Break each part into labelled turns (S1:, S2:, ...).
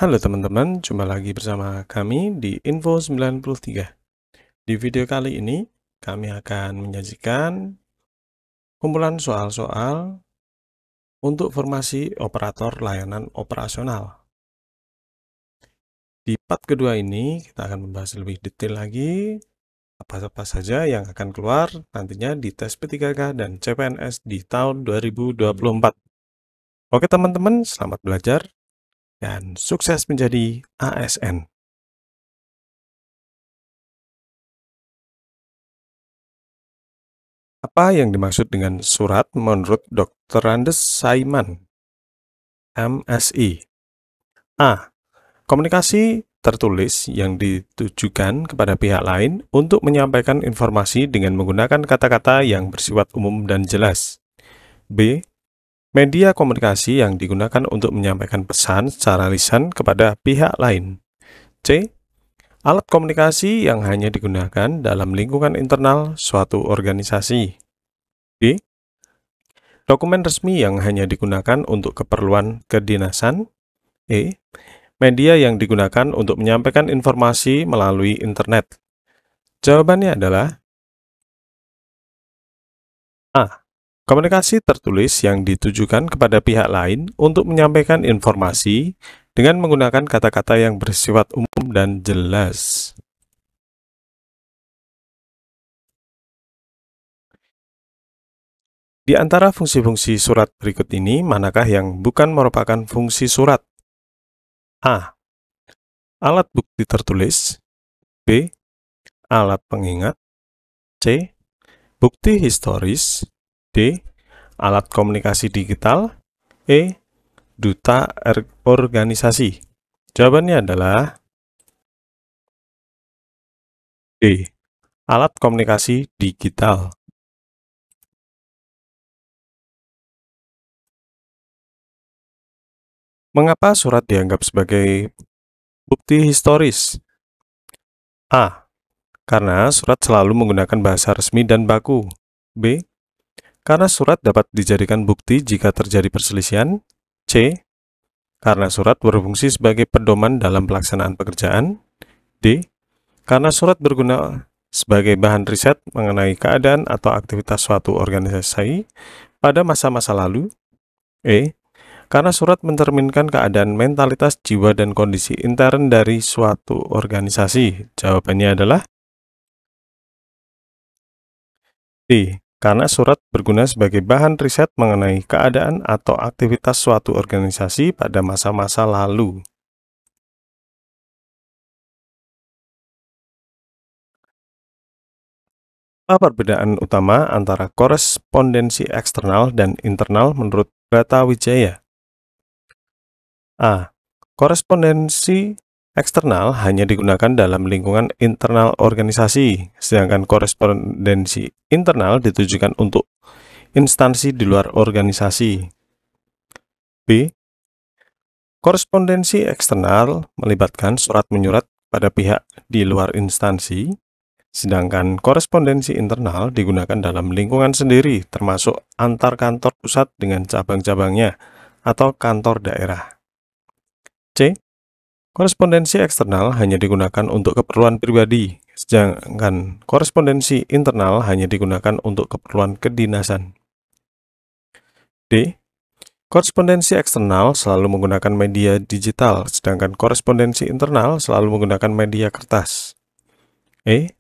S1: Halo teman-teman, jumpa lagi bersama kami di Info 93. Di video kali ini, kami akan menyajikan kumpulan soal-soal untuk formasi operator layanan operasional. Di part kedua ini, kita akan membahas lebih detail lagi apa-apa saja yang akan keluar nantinya di tes P3K dan CPNS di tahun 2024. Oke teman-teman, selamat belajar dan sukses menjadi ASN. Apa yang dimaksud dengan surat menurut Dr. Andes Saiman, MSI? A. Komunikasi tertulis yang ditujukan kepada pihak lain untuk menyampaikan informasi dengan menggunakan kata-kata yang bersifat umum dan jelas. B. Media komunikasi yang digunakan untuk menyampaikan pesan secara lisan kepada pihak lain. C. Alat komunikasi yang hanya digunakan dalam lingkungan internal suatu organisasi. D. Dokumen resmi yang hanya digunakan untuk keperluan kedinasan. E. Media yang digunakan untuk menyampaikan informasi melalui internet. Jawabannya adalah A. Komunikasi tertulis yang ditujukan kepada pihak lain untuk menyampaikan informasi dengan menggunakan kata-kata yang bersifat umum dan jelas. Di antara fungsi-fungsi surat berikut ini, manakah yang bukan merupakan fungsi surat? A. Alat bukti tertulis. B. Alat pengingat. C. Bukti historis. D. Alat komunikasi digital. E. Duta organisasi. Jawabannya adalah D. Alat komunikasi digital. Mengapa surat dianggap sebagai bukti historis? A. Karena surat selalu menggunakan bahasa resmi dan baku. B. Karena surat dapat dijadikan bukti jika terjadi perselisihan. C. Karena surat berfungsi sebagai pedoman dalam pelaksanaan pekerjaan. D. Karena surat berguna sebagai bahan riset mengenai keadaan atau aktivitas suatu organisasi pada masa-masa lalu. E. Karena surat mencerminkan keadaan mentalitas jiwa dan kondisi intern dari suatu organisasi. Jawabannya adalah D. Karena surat berguna sebagai bahan riset mengenai keadaan atau aktivitas suatu organisasi pada masa-masa lalu. Apa perbedaan utama antara korespondensi eksternal dan internal menurut Bratawijaya? A. Korespondensi eksternal hanya digunakan dalam lingkungan internal organisasi, sedangkan korespondensi internal ditujukan untuk instansi di luar organisasi. B. Korespondensi eksternal melibatkan surat menyurat pada pihak di luar instansi, sedangkan korespondensi internal digunakan dalam lingkungan sendiri, termasuk antar kantor pusat dengan cabang-cabangnya atau kantor daerah. C. Korespondensi eksternal hanya digunakan untuk keperluan pribadi, sedangkan korespondensi internal hanya digunakan untuk keperluan kedinasan. D. Korespondensi eksternal selalu menggunakan media digital, sedangkan korespondensi internal selalu menggunakan media kertas. E.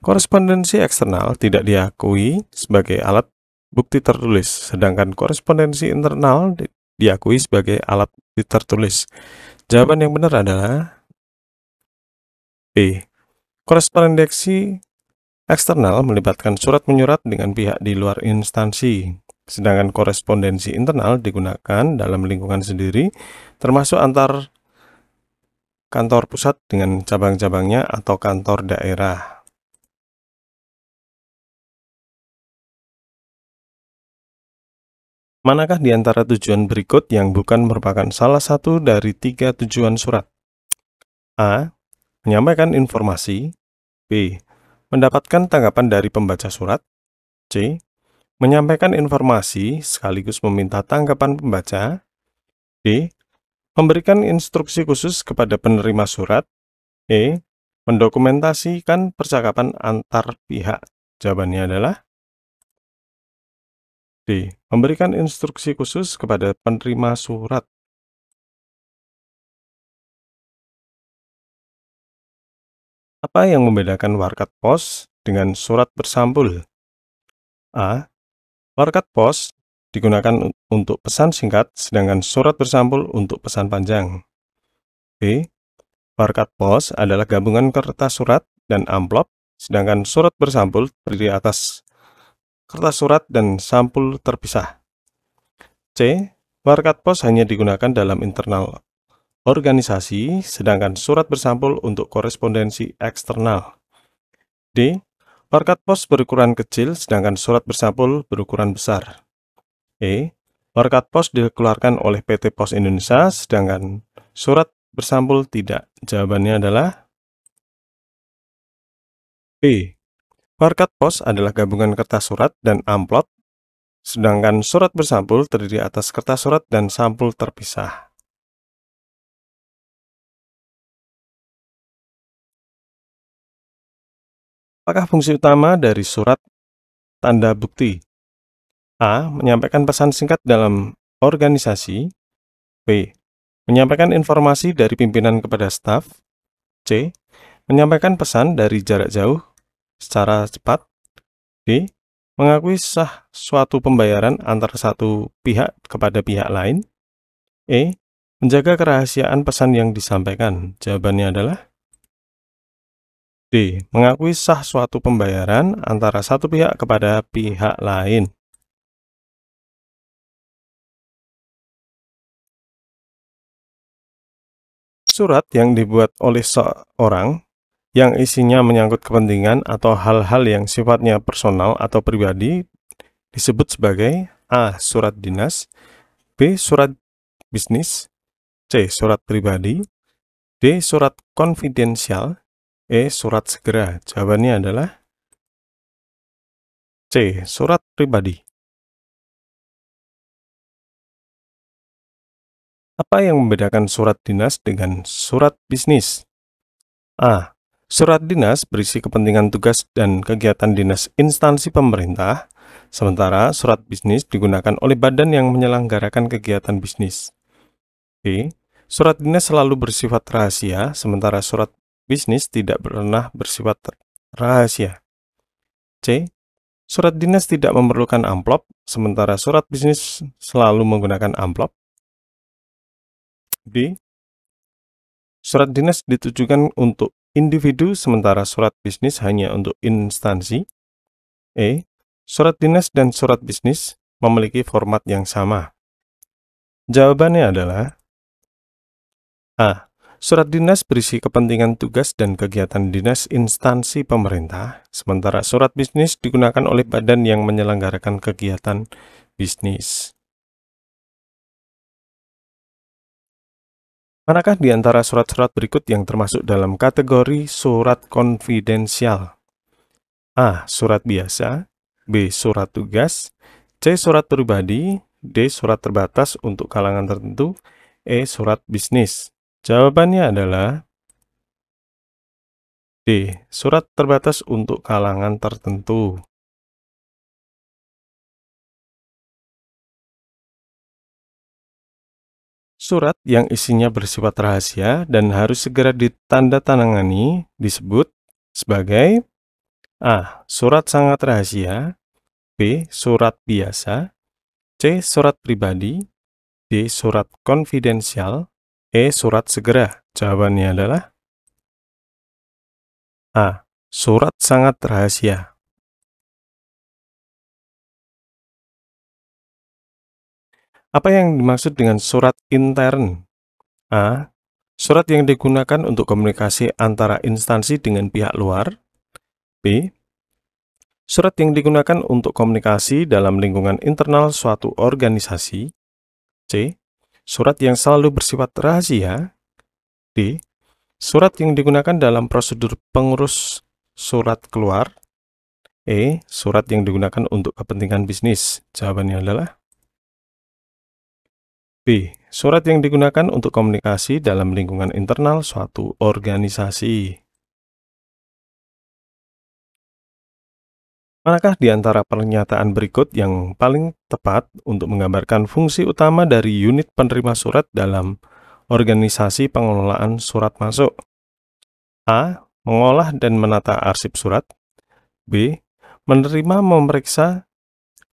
S1: Korespondensi eksternal tidak diakui sebagai alat bukti tertulis, sedangkan korespondensi internal diakui sebagai alat bukti tertulis. Jawaban yang benar adalah B. Korespondensi eksternal melibatkan surat menyurat dengan pihak di luar instansi, sedangkan korespondensi internal digunakan dalam lingkungan sendiri, termasuk antar kantor pusat dengan cabang-cabangnya atau kantor daerah. Manakah di antara tujuan berikut yang bukan merupakan salah satu dari 3 tujuan surat? A. Menyampaikan informasi. B. Mendapatkan tanggapan dari pembaca surat. C. Menyampaikan informasi sekaligus meminta tanggapan pembaca. D. Memberikan instruksi khusus kepada penerima surat. E. Mendokumentasikan percakapan antar pihak. Jawabannya adalah D. Memberikan instruksi khusus kepada penerima surat. Apa yang membedakan warkat pos dengan surat bersampul? A. Warkat pos digunakan untuk pesan singkat, sedangkan surat bersampul untuk pesan panjang. B. Warkat pos adalah gabungan kertas surat dan amplop, sedangkan surat bersampul terdiri atas kertas surat dan sampul terpisah. C. Warkat pos hanya digunakan dalam internal organisasi, sedangkan surat bersampul untuk korespondensi eksternal. D. Warkat pos berukuran kecil, sedangkan surat bersampul berukuran besar. E. Warkat pos dikeluarkan oleh PT Pos Indonesia, sedangkan surat bersampul tidak. Jawabannya adalah B. Warkat pos adalah gabungan kertas surat dan amplop, sedangkan surat bersampul terdiri atas kertas surat dan sampul terpisah. Apakah fungsi utama dari surat tanda bukti? A. Menyampaikan pesan singkat dalam organisasi. B. Menyampaikan informasi dari pimpinan kepada staf. C. Menyampaikan pesan dari jarak jauh secara cepat. D. Mengakui sah suatu pembayaran antara satu pihak kepada pihak lain. E. Menjaga kerahasiaan pesan yang disampaikan. Jawabannya adalah D. Mengakui sah suatu pembayaran antara satu pihak kepada pihak lain. Surat yang dibuat oleh seorang yang isinya menyangkut kepentingan atau hal-hal yang sifatnya personal atau pribadi disebut sebagai A. Surat dinas, B. Surat bisnis, C. Surat pribadi, D. Surat konfidensial, E. Surat segera. Jawabannya adalah C. Surat pribadi. Apa yang membedakan surat dinas dengan surat bisnis? A. Surat dinas berisi kepentingan tugas dan kegiatan dinas instansi pemerintah, sementara surat bisnis digunakan oleh badan yang menyelenggarakan kegiatan bisnis. B. Surat dinas selalu bersifat rahasia, sementara surat bisnis tidak pernah bersifat rahasia. C. Surat dinas tidak memerlukan amplop, sementara surat bisnis selalu menggunakan amplop. D. Surat dinas ditujukan untuk individu, sementara surat bisnis hanya untuk instansi. E. Surat dinas dan surat bisnis memiliki format yang sama. Jawabannya adalah A. Surat dinas berisi kepentingan tugas dan kegiatan dinas instansi pemerintah, sementara surat bisnis digunakan oleh badan yang menyelenggarakan kegiatan bisnis. Manakah di antara surat-surat berikut yang termasuk dalam kategori surat konfidensial? A. Surat biasa, B. Surat tugas, C. Surat pribadi, D. Surat terbatas untuk kalangan tertentu, E. Surat bisnis. Jawabannya adalah D. Surat terbatas untuk kalangan tertentu. Surat yang isinya bersifat rahasia dan harus segera ditandatangani disebut sebagai A. Surat sangat rahasia, B. Surat biasa, C. Surat pribadi, D. Surat konfidensial, E. Surat segera. Jawabannya adalah A. Surat sangat rahasia. Apa yang dimaksud dengan surat intern? A. Surat yang digunakan untuk komunikasi antara instansi dengan pihak luar. B. Surat yang digunakan untuk komunikasi dalam lingkungan internal suatu organisasi. C. Surat yang selalu bersifat rahasia. D. Surat yang digunakan dalam prosedur pengurus surat keluar. E. Surat yang digunakan untuk kepentingan bisnis. Jawabannya adalah B. Surat yang digunakan untuk komunikasi dalam lingkungan internal suatu organisasi. Manakah di antara pernyataan berikut yang paling tepat untuk menggambarkan fungsi utama dari unit penerima surat dalam organisasi pengelolaan surat masuk? A. Mengolah dan menata arsip surat. B. Menerima, memeriksa,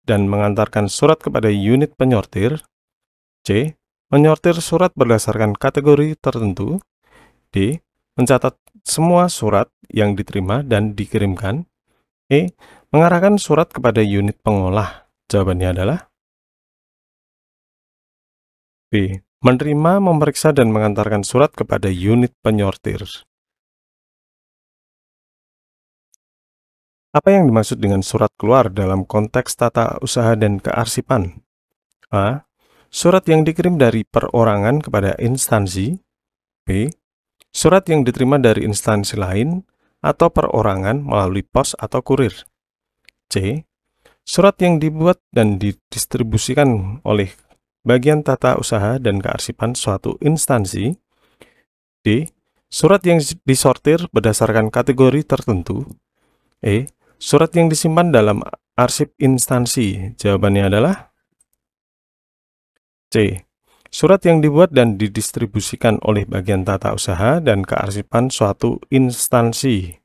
S1: dan mengantarkan surat kepada unit penyortir. C. Menyortir surat berdasarkan kategori tertentu. D. Mencatat semua surat yang diterima dan dikirimkan. E. Mengarahkan surat kepada unit pengolah. Jawabannya adalah B. Menerima, memeriksa, dan mengantarkan surat kepada unit penyortir. Apa yang dimaksud dengan surat keluar dalam konteks tata usaha dan kearsipan? A. Surat yang dikirim dari perorangan kepada instansi. B. Surat yang diterima dari instansi lain atau perorangan melalui pos atau kurir. C. Surat yang dibuat dan didistribusikan oleh bagian tata usaha dan kearsipan suatu instansi. D. Surat yang disortir berdasarkan kategori tertentu. E. Surat yang disimpan dalam arsip instansi. Jawabannya adalah C. Surat yang dibuat dan didistribusikan oleh bagian tata usaha dan kearsipan suatu instansi.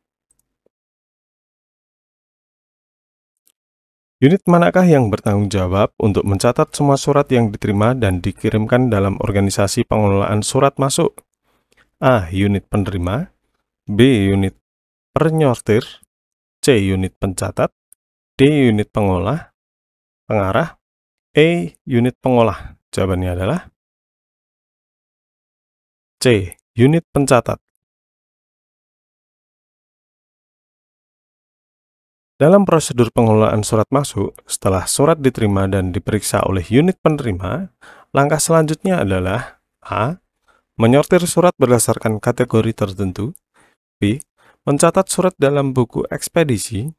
S1: Unit manakah yang bertanggung jawab untuk mencatat semua surat yang diterima dan dikirimkan dalam organisasi pengelolaan surat masuk? A. Unit penerima. B. Unit penyortir. C. Unit pencatat. D. Unit pengolah, pengarah. E. Unit pengolah. Jawabannya adalah C. Unit pencatat. Dalam prosedur pengelolaan surat masuk, setelah surat diterima dan diperiksa oleh unit penerima, langkah selanjutnya adalah A. Menyortir surat berdasarkan kategori tertentu. B. Mencatat surat dalam buku ekspedisi.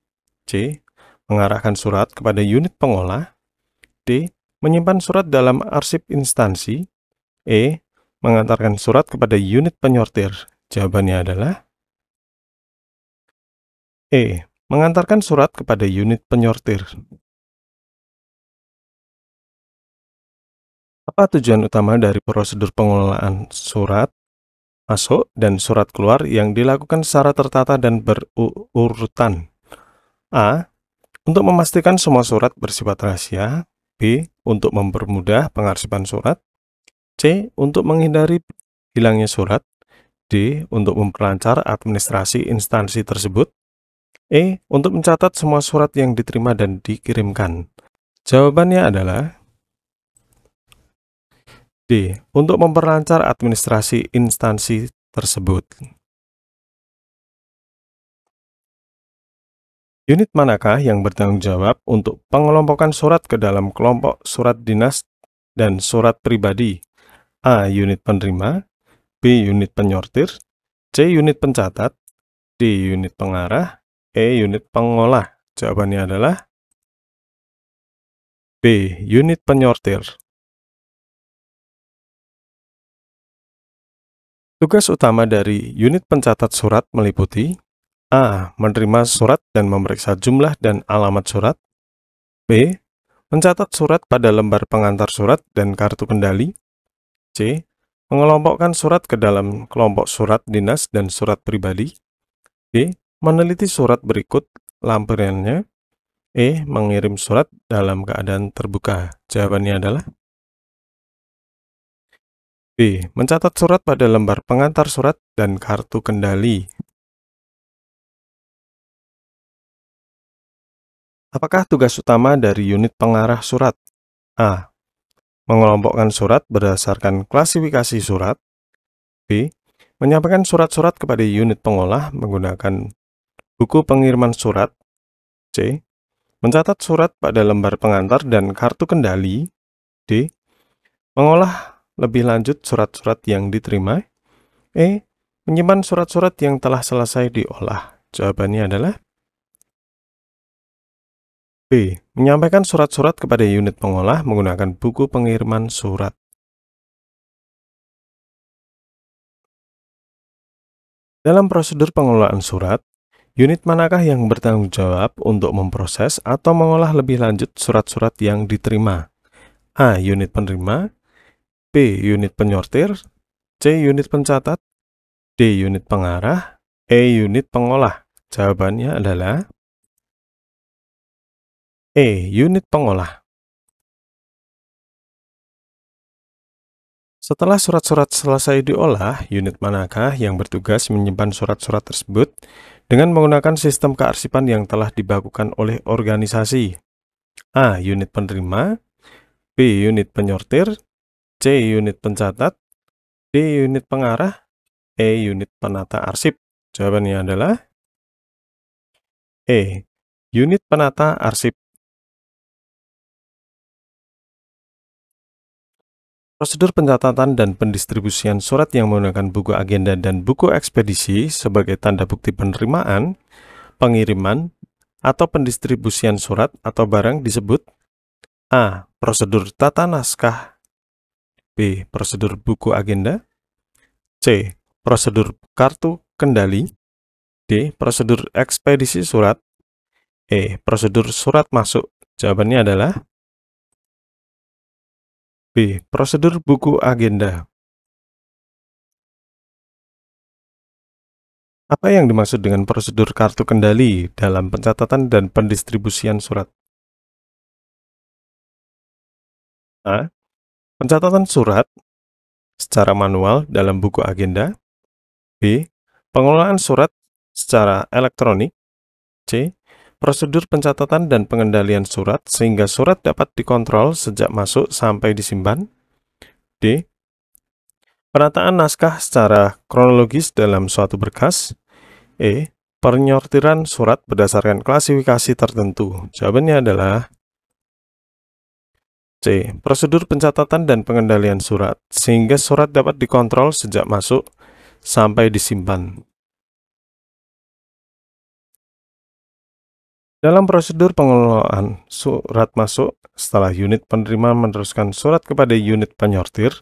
S1: C. Mengarahkan surat kepada unit pengolah. D. Menyimpan surat dalam arsip instansi. E. Mengantarkan surat kepada unit penyortir. Jawabannya adalah E. Mengantarkan surat kepada unit penyortir. Apa tujuan utama dari prosedur pengelolaan surat masuk dan surat keluar yang dilakukan secara tertata dan berurutan? A. Untuk memastikan semua surat bersifat rahasia. B. Untuk mempermudah pengarsipan surat. C. Untuk menghindari hilangnya surat. D. Untuk memperlancar administrasi instansi tersebut. E. Untuk mencatat semua surat yang diterima dan dikirimkan. Jawabannya adalah D. Untuk memperlancar administrasi instansi tersebut. Unit manakah yang bertanggung jawab untuk pengelompokan surat ke dalam kelompok surat dinas dan surat pribadi? A. Unit penerima. B. Unit penyortir. C. Unit pencatat. D. Unit pengarah. E. Unit pengolah. Jawabannya adalah B. Unit penyortir. Tugas utama dari unit pencatat surat meliputi A. Menerima surat dan memeriksa jumlah dan alamat surat. B. Mencatat surat pada lembar pengantar surat dan kartu kendali. C. Mengelompokkan surat ke dalam kelompok surat dinas dan surat pribadi. D. Meneliti surat berikut lampirannya. E. Mengirim surat dalam keadaan terbuka. Jawabannya adalah B. Mencatat surat pada lembar pengantar surat dan kartu kendali. Apakah tugas utama dari unit pengarah surat? A. Mengelompokkan surat berdasarkan klasifikasi surat. B. Menyampaikan surat-surat kepada unit pengolah menggunakan buku pengiriman surat. C. Mencatat surat pada lembar pengantar dan kartu kendali. D. Mengolah lebih lanjut surat-surat yang diterima. E. Menyimpan surat-surat yang telah selesai diolah. Jawabannya adalah B. Menyampaikan surat-surat kepada unit pengolah menggunakan buku pengiriman surat. Dalam prosedur pengelolaan surat, unit manakah yang bertanggung jawab untuk memproses atau mengolah lebih lanjut surat-surat yang diterima? A. Unit penerima, B. Unit penyortir, C. Unit pencatat, D. Unit pengarah, E. Unit pengolah. Jawabannya adalah E. Unit pengolah. Setelah surat-surat selesai diolah, unit manakah yang bertugas menyimpan surat-surat tersebut dengan menggunakan sistem kearsipan yang telah dibakukan oleh organisasi? A. Unit penerima, B. Unit penyortir, C. Unit pencatat, D. Unit pengarah, E. Unit penata arsip. Jawabannya adalah E. Unit penata arsip. Prosedur pencatatan dan pendistribusian surat yang menggunakan buku agenda dan buku ekspedisi sebagai tanda bukti penerimaan, pengiriman, atau pendistribusian surat atau barang disebut A. Prosedur tata naskah, B. Prosedur buku agenda, C. Prosedur kartu kendali, D. Prosedur ekspedisi surat, E. Prosedur surat masuk. Jawabannya adalah B. Prosedur buku agenda. Apa yang dimaksud dengan prosedur kartu kendali dalam pencatatan dan pendistribusian surat? A. Pencatatan surat secara manual dalam buku agenda, B. Pengelolaan surat secara elektronik, C. Prosedur pencatatan dan pengendalian surat sehingga surat dapat dikontrol sejak masuk sampai disimpan, D. Penataan naskah secara kronologis dalam suatu berkas, E. Penyortiran surat berdasarkan klasifikasi tertentu. Jawabannya adalah C. Prosedur pencatatan dan pengendalian surat sehingga surat dapat dikontrol sejak masuk sampai disimpan. Dalam prosedur pengelolaan surat masuk, setelah unit penerima meneruskan surat kepada unit penyortir,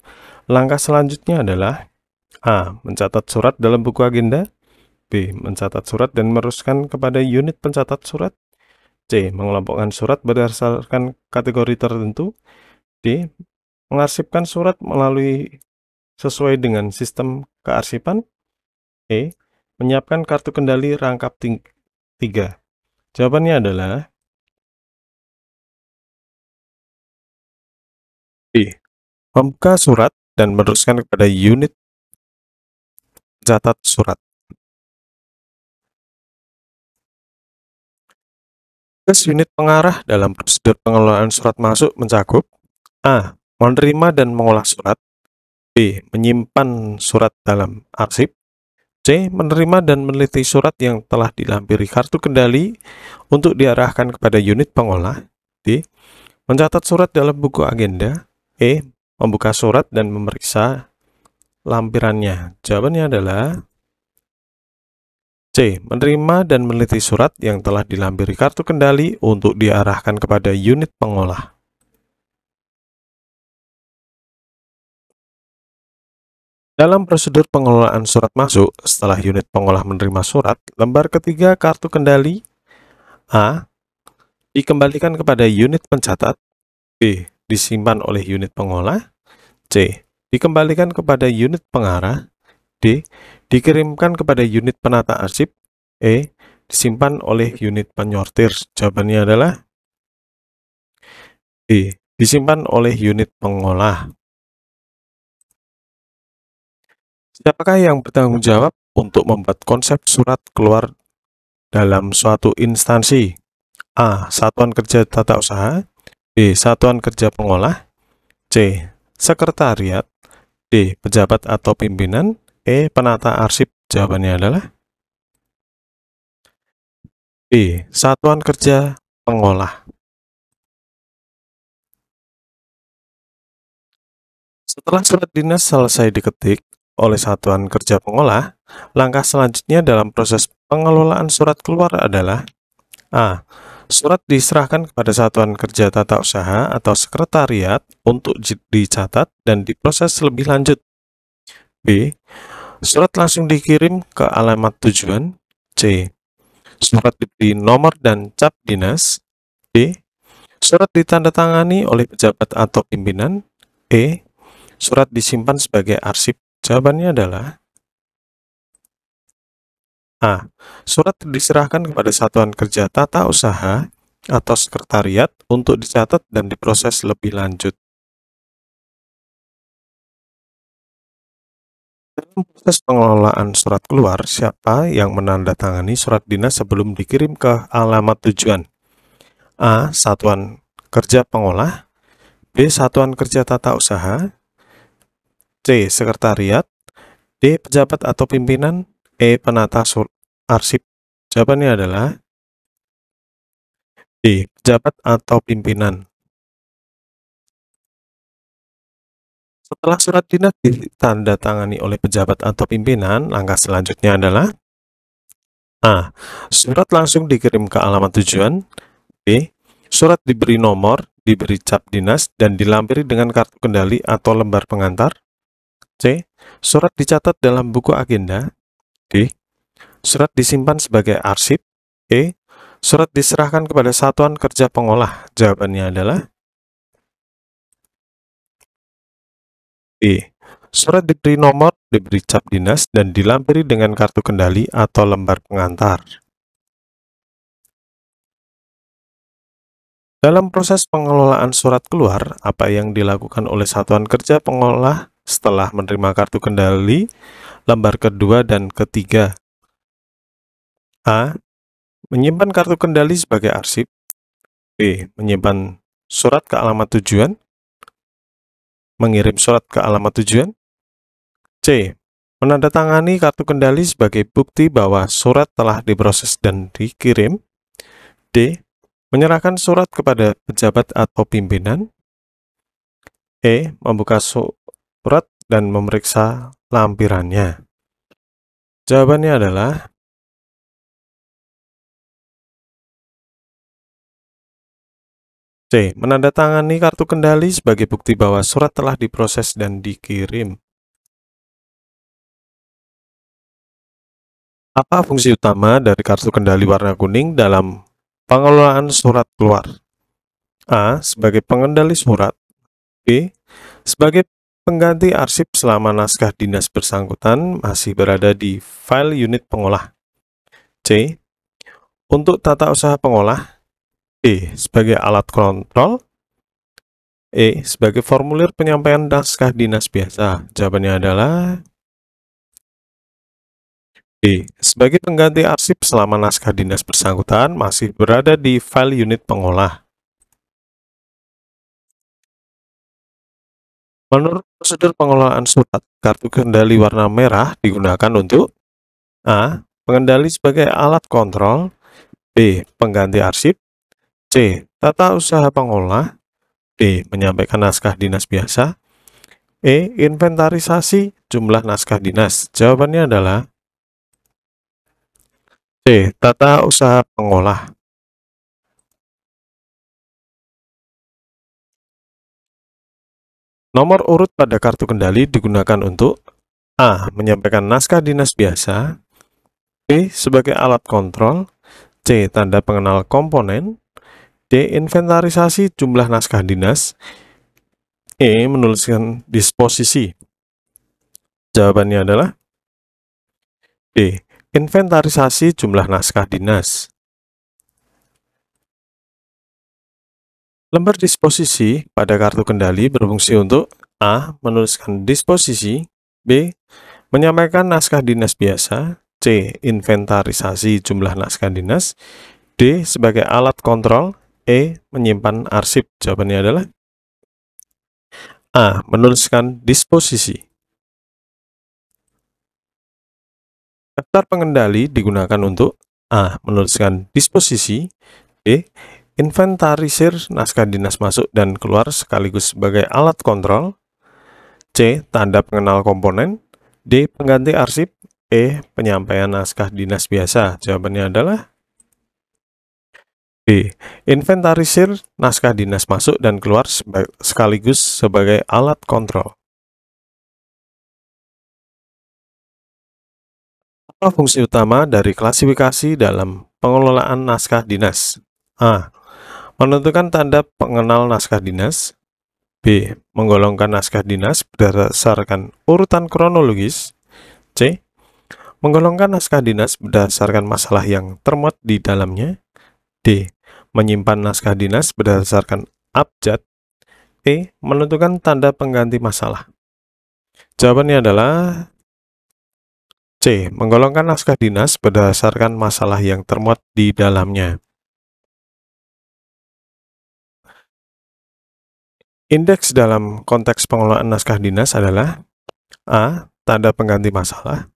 S1: langkah selanjutnya adalah A. Mencatat surat dalam buku agenda, B. Mencatat surat dan meneruskan kepada unit pencatat surat, C. Mengelompokkan surat berdasarkan kategori tertentu, D. Mengarsipkan surat melalui sesuai dengan sistem kearsipan, E. Menyiapkan kartu kendali rangkap 3. Jawabannya adalah B. Membuka surat dan meneruskan kepada unit catat surat. Tugas unit pengarah dalam prosedur pengelolaan surat masuk mencakup A. Menerima dan mengolah surat, B. Menyimpan surat dalam arsip, C. Menerima dan meneliti surat yang telah dilampiri kartu kendali untuk diarahkan kepada unit pengolah, D. Mencatat surat dalam buku agenda, E. Membuka surat dan memeriksa lampirannya. Jawabannya adalah C. Menerima dan meneliti surat yang telah dilampiri kartu kendali untuk diarahkan kepada unit pengolah. Dalam prosedur pengelolaan surat masuk, setelah unit pengolah menerima surat, lembar ketiga kartu kendali A. Dikembalikan kepada unit pencatat, B. Disimpan oleh unit pengolah, C. Dikembalikan kepada unit pengarah, D. Dikirimkan kepada unit penata arsip, E. Disimpan oleh unit penyortir. Jawabannya adalah D. Disimpan oleh unit pengolah. Siapakah yang bertanggung jawab untuk membuat konsep surat keluar dalam suatu instansi? A. Satuan Kerja Tata Usaha, B. Satuan Kerja Pengolah, C. Sekretariat, D. Pejabat atau pimpinan, E. Penata arsip. Jawabannya adalah B. Satuan Kerja Pengolah. Setelah surat dinas selesai diketik oleh Satuan Kerja Pengolah, langkah selanjutnya dalam proses pengelolaan surat keluar adalah A. Surat diserahkan kepada Satuan Kerja Tata Usaha atau Sekretariat untuk dicatat dan diproses lebih lanjut. B. Surat langsung dikirim ke alamat tujuan. C. Surat diberi nomor dan cap dinas. D. Surat ditandatangani oleh pejabat atau pimpinan. E. Surat disimpan sebagai arsip. Jawabannya adalah A. Surat diserahkan kepada satuan kerja tata usaha atau sekretariat untuk dicatat dan diproses lebih lanjut. Dalam proses pengelolaan surat keluar, siapa yang menandatangani surat dinas sebelum dikirim ke alamat tujuan? A. Satuan kerja pengolah. B. Satuan kerja tata usaha. C. Sekretariat. D. Pejabat atau pimpinan. E. Penata arsip. Jawabannya adalah D. Pejabat atau pimpinan. Setelah surat dinas ditandatangani oleh pejabat atau pimpinan, langkah selanjutnya adalah A. Surat langsung dikirim ke alamat tujuan. B. Surat diberi nomor, diberi cap dinas, dan dilampiri dengan kartu kendali atau lembar pengantar. C. Surat dicatat dalam buku agenda. D. Surat disimpan sebagai arsip. E. Surat diserahkan kepada satuan kerja pengolah. Jawabannya adalah E. Surat diberi nomor, diberi cap dinas, dan dilampiri dengan kartu kendali atau lembar pengantar. Dalam proses pengelolaan surat keluar, apa yang dilakukan oleh satuan kerja pengolah setelah menerima kartu kendali, lembar kedua dan ketiga? A. Menyimpan kartu kendali sebagai arsip. B. Menyimpan surat ke alamat tujuan. Mengirim surat ke alamat tujuan. C. Menandatangani kartu kendali sebagai bukti bahwa surat telah diproses dan dikirim. D. Menyerahkan surat kepada pejabat atau pimpinan. E. Membuka surat dan memeriksa lampirannya. Jawabannya adalah C. Menandatangani kartu kendali sebagai bukti bahwa surat telah diproses dan dikirim. Apa fungsi utama dari kartu kendali warna kuning dalam pengelolaan surat keluar? A. Sebagai pengendali surat. B. Sebagai pengganti arsip selama naskah dinas bersangkutan masih berada di file unit pengolah. C. Untuk tata usaha pengolah. D. Sebagai alat kontrol. E. Sebagai formulir penyampaian naskah dinas biasa. Jawabannya adalah D. Sebagai pengganti arsip selama naskah dinas bersangkutan masih berada di file unit pengolah. Menurut prosedur pengelolaan surat, kartu kendali warna merah digunakan untuk A. Pengendali sebagai alat kontrol. B. Pengganti arsip. C. Tata usaha pengolah. D. Menyampaikan naskah dinas biasa. E. Inventarisasi jumlah naskah dinas. Jawabannya adalah C. Tata usaha pengolah. Nomor urut pada kartu kendali digunakan untuk A. Menyampaikan naskah dinas biasa. B. Sebagai alat kontrol. C. Tanda pengenal komponen. D. Inventarisasi jumlah naskah dinas. E. Menuliskan disposisi. Jawabannya adalah D. Inventarisasi jumlah naskah dinas. Lembar disposisi pada kartu kendali berfungsi untuk A. Menuliskan disposisi. B. Menyampaikan naskah dinas biasa. C. Inventarisasi jumlah naskah dinas. D. Sebagai alat kontrol. E. Menyimpan arsip. Jawabannya adalah A. Menuliskan disposisi. Daftar pengendali digunakan untuk A. Menuliskan disposisi. B. Inventarisir naskah dinas masuk dan keluar sekaligus sebagai alat kontrol. C. Tanda pengenal komponen. D. Pengganti arsip. E. Penyampaian naskah dinas biasa. Jawabannya adalah B. Inventarisir naskah dinas masuk dan keluar sekaligus sebagai alat kontrol. Apa fungsi utama dari klasifikasi dalam pengelolaan naskah dinas? A. Menentukan tanda pengenal naskah dinas. B. Menggolongkan naskah dinas berdasarkan urutan kronologis. C. Menggolongkan naskah dinas berdasarkan masalah yang termuat di dalamnya. D. Menyimpan naskah dinas berdasarkan abjad. E. Menentukan tanda pengganti masalah. Jawabannya adalah C. Menggolongkan naskah dinas berdasarkan masalah yang termuat di dalamnya. Indeks dalam konteks pengelolaan naskah dinas adalah A. Tanda pengganti masalah.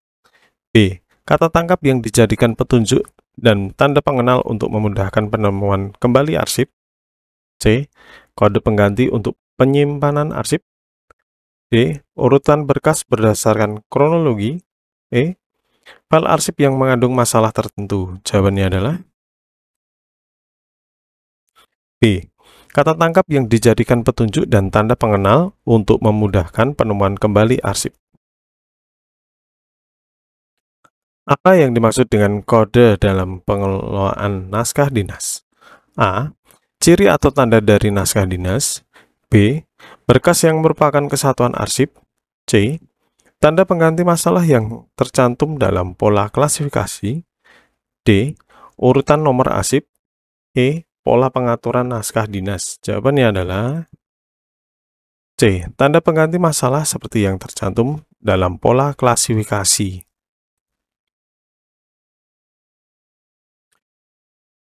S1: B. Kata tangkap yang dijadikan petunjuk dan tanda pengenal untuk memudahkan penemuan kembali arsip. C. Kode pengganti untuk penyimpanan arsip. D. Urutan berkas berdasarkan kronologi. E. File arsip yang mengandung masalah tertentu. Jawabannya adalah B. Kata tangkap yang dijadikan petunjuk dan tanda pengenal untuk memudahkan penemuan kembali arsip. Apa yang dimaksud dengan kode dalam pengelolaan naskah dinas? A. Ciri atau tanda dari naskah dinas. B. Berkas yang merupakan kesatuan arsip. C. Tanda pengganti masalah yang tercantum dalam pola klasifikasi. D. Urutan nomor arsip. E. Pola pengaturan naskah dinas. Jawabannya adalah C. Tanda pengganti masalah seperti yang tercantum dalam pola klasifikasi.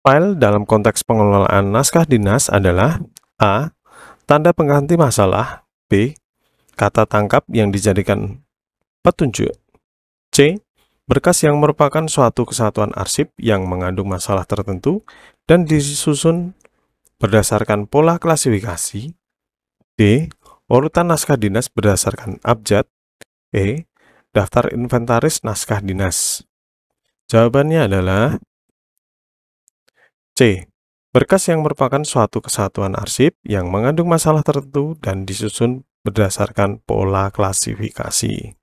S1: File dalam konteks pengelolaan naskah dinas adalah A. Tanda pengganti masalah. B. Kata tangkap yang dijadikan petunjuk. C. Berkas yang merupakan suatu kesatuan arsip yang mengandung masalah tertentu dan disusun berdasarkan pola klasifikasi. D. Urutan naskah dinas berdasarkan abjad. E. Daftar inventaris naskah dinas. Jawabannya adalah C. Berkas yang merupakan suatu kesatuan arsip yang mengandung masalah tertentu dan disusun berdasarkan pola klasifikasi.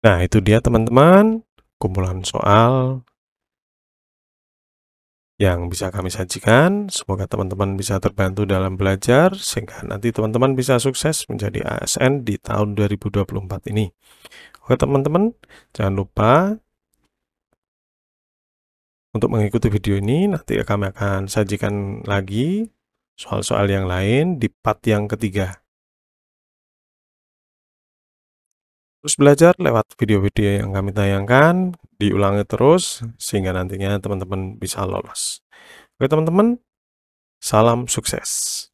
S1: Nah, itu dia teman-teman, kumpulan soal yang bisa kami sajikan. Semoga teman-teman bisa terbantu dalam belajar, sehingga nanti teman-teman bisa sukses menjadi ASN di tahun 2024 ini. Oke teman-teman, jangan lupa untuk mengikuti video ini, nanti kami akan sajikan lagi soal-soal yang lain di part yang ketiga. Terus belajar lewat video-video yang kami tayangkan, diulangi terus, sehingga nantinya teman-teman bisa lolos. Oke teman-teman, salam sukses.